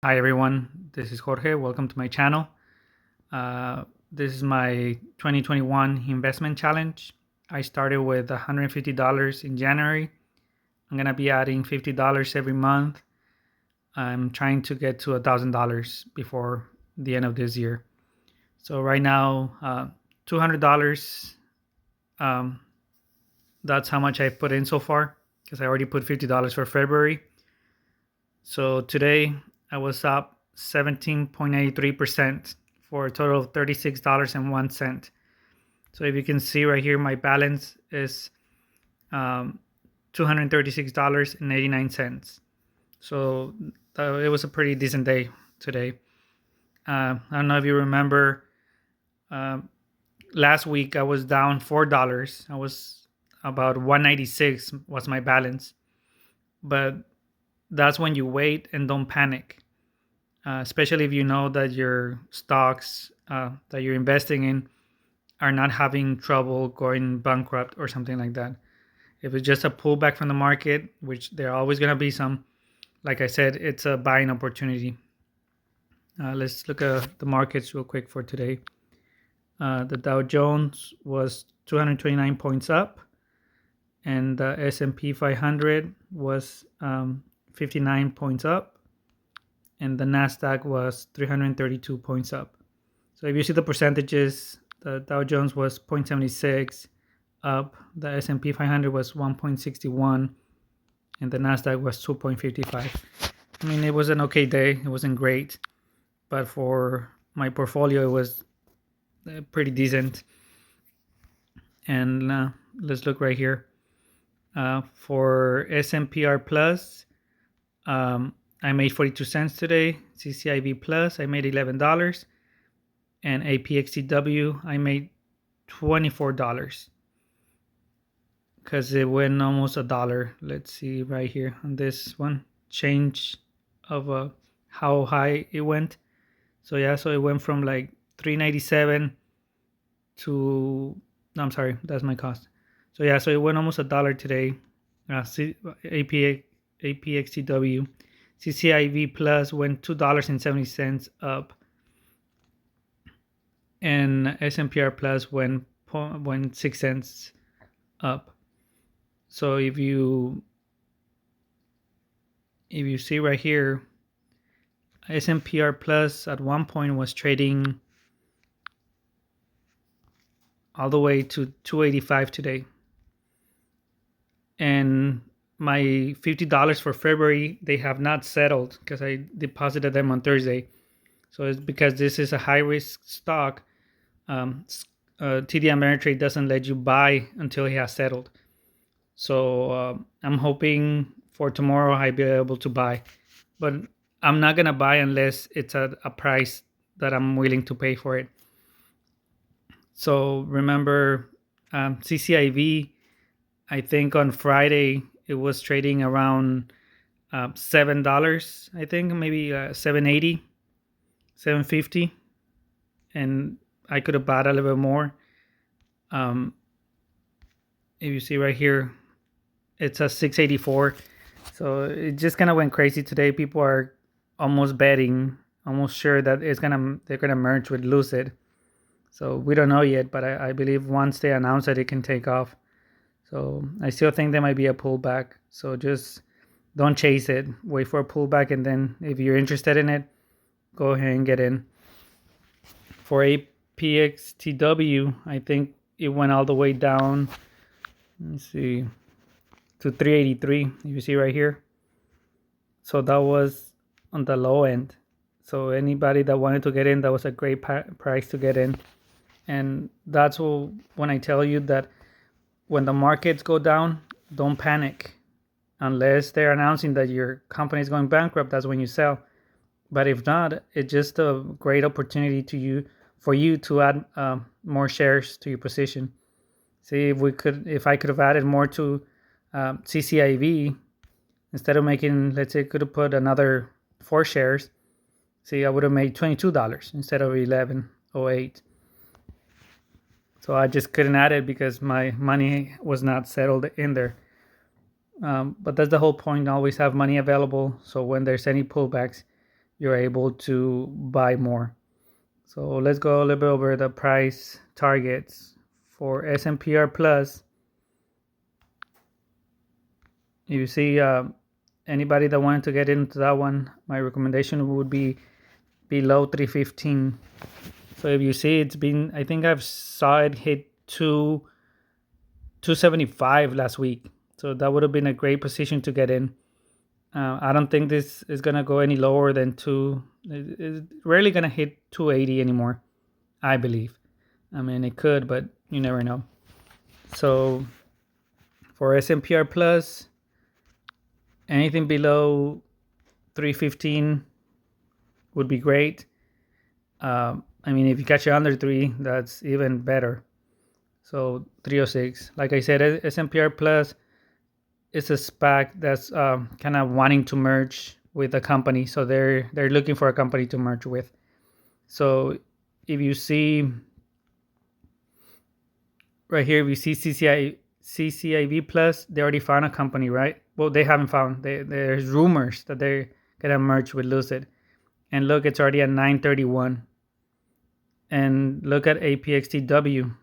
Hi everyone, this is Jorge. Welcome to my channel. This is my 2021 investment challenge. I started with $150 in January. I'm gonna be adding $50 every month. I'm trying to get to $1,000 before the end of this year. So right now, $200. Um, that's how much I put in so far because I already put $50 for February. So today I was up 17.83% for a total of $36.01. So if you can see right here, my balance is $236.89. So it was a pretty decent day today. I don't know if you remember, uh, last week I was down $4. I was about 196 was my balance, but that's when you wait and don't panic. Especially if you know that your stocks that you're investing in are not having trouble going bankrupt or something like that. If it's just a pullback from the market, which there are always going to be some, like I said, it's a buying opportunity. Let's look at the markets real quick for today. The Dow Jones was 229 points up, and the S&P 500 was 59 points up, and the Nasdaq was 332 points up. So if you see the percentages, the Dow Jones was 0.76 up, the S&P 500 was 1.61, and the Nasdaq was 2.55. I mean, it was an okay day. It wasn't great, but for my portfolio, it was pretty decent. And let's look right here. For Snpr Plus, I made 42 cents today. Cciv Plus, I made $11. And Apxt, I made $24 because it went almost $1. Let's see right here on this one, change of how high it went. So yeah, so it went from like 397 to, no, I'm sorry, that's my cost. So yeah, so it went almost $1 today. Apxtw, Cciv Plus went $2.70 up, and Snpr Plus went 6 cents up. So if you see right here, Snpr Plus at one point was trading all the way to 285 today. And my $50 for February, they have not settled because I deposited them on Thursday. So it's because this is a high risk stock. TD Ameritrade doesn't let you buy until it has settled. So I'm hoping for tomorrow I'll be able to buy, but I'm not gonna buy unless it's at a price that I'm willing to pay for it. So remember, CCIV, I think on Friday it was trading around $7. I think maybe $7.80, $7.50, and I could have bought a little bit more. If you see right here, it's a $6.84. So it just kind of went crazy today. People are almost betting, almost sure that they're gonna merge with Lucid. So we don't know yet, but I believe once they announce it can take off. So I still think there might be a pullback. So just don't chase it. Wait for a pullback, and then if you're interested in it, go ahead and get in. For Apxtw, I think it went all the way down. Let me see, to 383. You see right here. So that was on the low end. So anybody that wanted to get in, that was a great price to get in. And that's when I tell you that when the markets go down, don't panic. Unless they're announcing that your company is going bankrupt, that's when you sell. But if not, it's just a great opportunity for you to add more shares to your position. See, if I could have added more to CCIV, instead of making, let's say, could have put another 4 shares. See, I would have made $22 instead of $11.08. So I just couldn't add it because my money was not settled in there. But that's the whole point. Always have money available. So when there's any pullbacks, you're able to buy more. So let's go a little bit over the price targets for Snpr Plus. You see, anybody that wanted to get into that one, my recommendation would be below 315. So if you see, it's been, I think I've saw it hit 275 last week. So that would have been a great position to get in. I don't think this is gonna go any lower than It's rarely gonna hit 280 anymore, I believe. I mean, it could, but you never know. So for SNPR Plus, anything below 315 would be great. I mean, if you catch it under 3, that's even better. So 306. Like I said, SNPR Plus is a SPAC that's kind of wanting to merge with a company. So they're looking for a company to merge with. So if you see right here, we see CCIV Plus, they already found a company, right? Well, they haven't found. There's rumors that they're gonna merge with Lucid, and look, it's already at 931. And look at APXTW,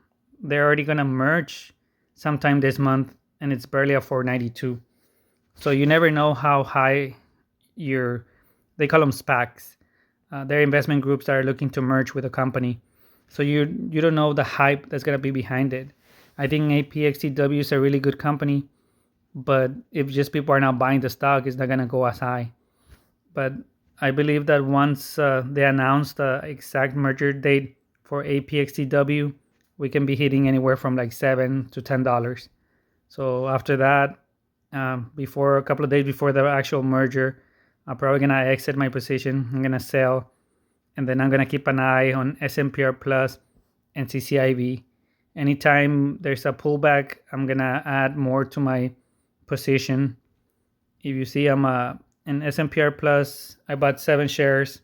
they're already gonna merge sometime this month, and it's barely at 492. So you never know how high they call them SPACs. They're investment groups that are looking to merge with a company. So you don't know the hype that's gonna be behind it. I think APXTW is a really good company, but if just people are not buying the stock, it's not gonna go as high. But I believe that once they announce the exact merger date for APXTW, we can be hitting anywhere from like $7 to $10. So after that, before a couple of days before the actual merger, I'm probably gonna exit my position. I'm gonna sell, and then I'm gonna keep an eye on SNPR Plus and CCIV. Anytime there's a pullback, I'm gonna add more to my position. If you see, I'm in SNPR Plus, I bought 7 shares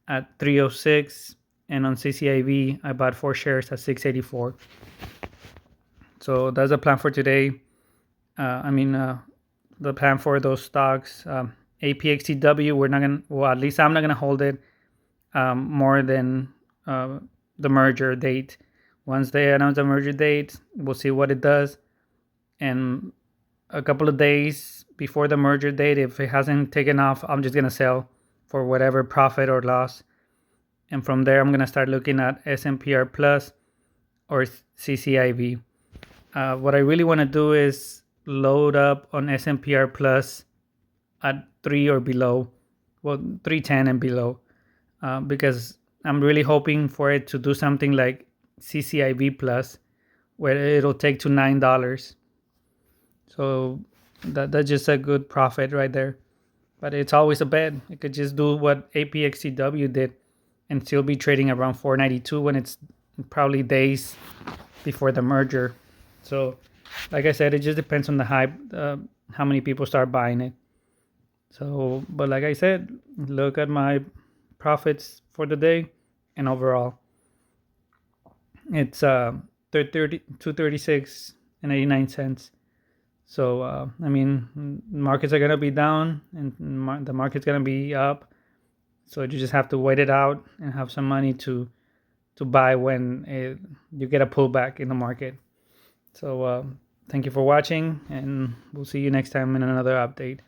at 306, and on CCIV, I bought 4 shares at 684. So that's the plan for today. The plan for those stocks. APXTW, we're not gonna. Well, at least I'm not gonna hold it more than the merger date. Once they announce the merger date, we'll see what it does. And a couple of days before the merger date, if it hasn't taken off, I'm just gonna sell for whatever profit or loss. And from there, I'm gonna start looking at SNPR Plus or CCIV. What I really want to do is load up on SNPR Plus at 3 or below, well, 310 and below, because I'm really hoping for it to do something like CCIV Plus, where it'll take to $9. So that's just a good profit right there. But it's always a bet. It could just do what APXTW did and still be trading around 492 when it's probably days before the merger. So, like I said, it just depends on the hype, how many people start buying it. So, but like I said, look at my profits for the day and overall. It's 236 and 89 cents. So, markets are going to be down and the market's going to be up. So you just have to wait it out and have some money to buy when you get a pullback in the market. So thank you for watching, and we'll see you next time in another update.